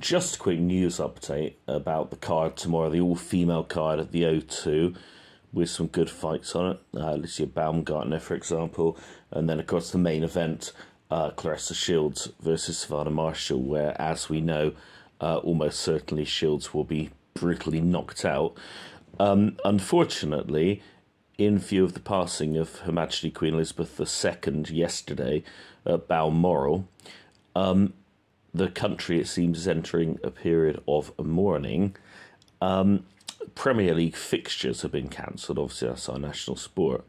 just a quick news update about the card tomorrow, the all-female card at the O2, with some good fights on it. Alicia Baumgartner, for example, and then, of course, the main event, Claressa Shields versus Savannah Marshall, where, as we know, almost certainly Shields will be brutally knocked out. Unfortunately, in view of the passing of Her Majesty Queen Elizabeth II yesterday at Balmoral, the country, it seems, is entering a period of mourning. Premier League fixtures have been cancelled. Obviously, that's our national sport.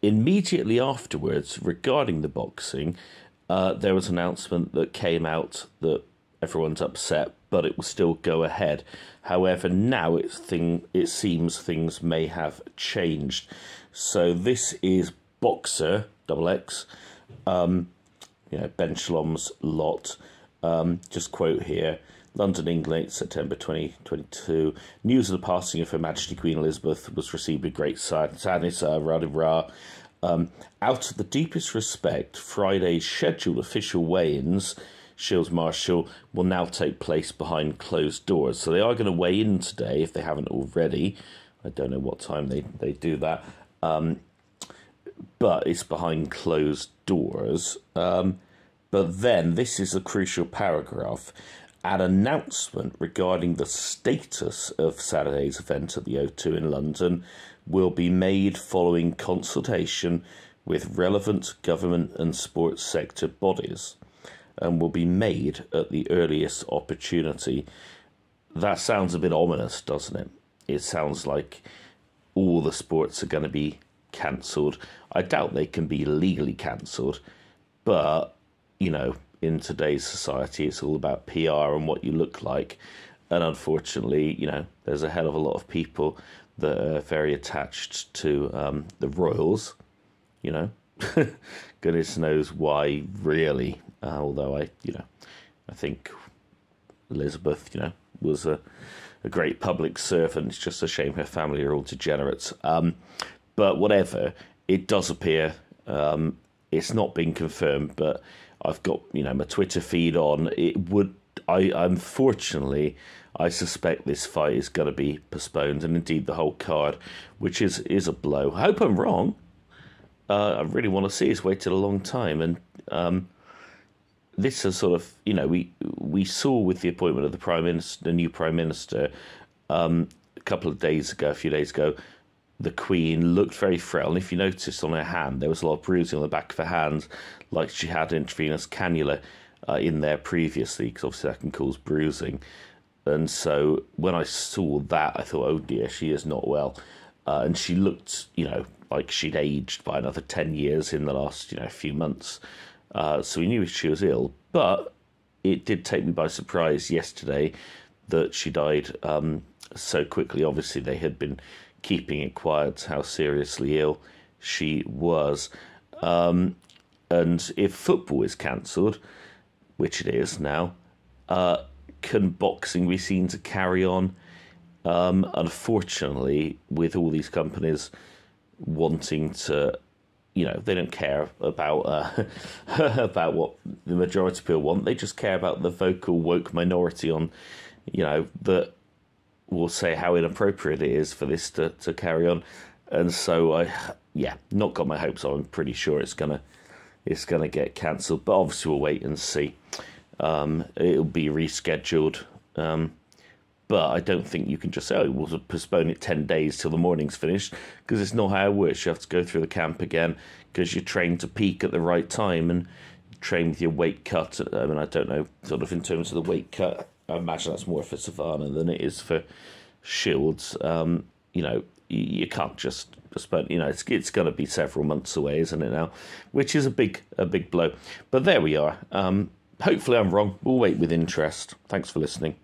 Immediately afterwards, regarding the boxing, there was an announcement that came out that everyone's upset, but it will still go ahead. However, now it seems things may have changed. So this is Boxer, double X, Ben Shalom's lot. Just quote here. London, England, September 2022. News of the passing of Her Majesty Queen Elizabeth was received with great sadness. Out of the deepest respect, Friday's scheduled official weigh-ins, Shields Marshall, will now take place behind closed doors. So they are going to weigh in today, if they haven't already. I don't know what time they do that. But it's behind closed doors. But then, this is a crucial paragraph. An announcement regarding the status of Saturday's event at the O2 in London will be made following consultation with relevant government and sports sector bodies and will be made at the earliest opportunity. That sounds a bit ominous, doesn't it? It sounds like all the sports are going to be cancelled. I doubt they can be legally cancelled, but, in today's society, it's all about PR and what you look like. And unfortunately, there's a hell of a lot of people that are very attached to the royals, Goodness knows why, really. Although I think Elizabeth, was a great public servant. It's just a shame her family are all degenerates. But whatever, it does appear, it's not been confirmed, but I've got, my Twitter feed on. Unfortunately, I suspect this fight is going to be postponed, and indeed the whole card, which is a blow. I hope I'm wrong. I really want to see. It's waited a long time, and this is sort of, we saw with the appointment of the new Prime Minister, a few days ago, the Queen looked very frail, and if you noticed on her hand, there was a lot of bruising on the back of her hand, like she had intravenous cannula in there previously, because obviously that can cause bruising. And so when I saw that, I thought, oh dear, she is not well. And she looked, like she'd aged by another 10 years in the last, few months. So we knew she was ill, but it did take me by surprise yesterday that she died so quickly. Obviously, they had been keeping it quiet how seriously ill she was. And if football is cancelled, which it is now, can boxing be seen to carry on? Unfortunately, with all these companies wanting to, they don't care about about what the majority of people want. They just care about the vocal woke minority on, that will say how inappropriate it is for this to carry on. And so not got my hopes on. I'm pretty sure it's gonna get cancelled, but obviously we'll wait and see. It'll be rescheduled. But I don't think you can just say, we'll postpone it 10 days till the morning's finished, because it's not how it works. You have to go through the camp again, because you're trained to peak at the right time and train with your weight cut. I mean, I don't know, sort of in terms of the weight cut, I imagine that's more for Savannah than it is for Shields. You can't just postpone, it's going to be several months away, isn't it now? Which is a big blow. But there we are. Hopefully I'm wrong. We'll wait with interest. Thanks for listening.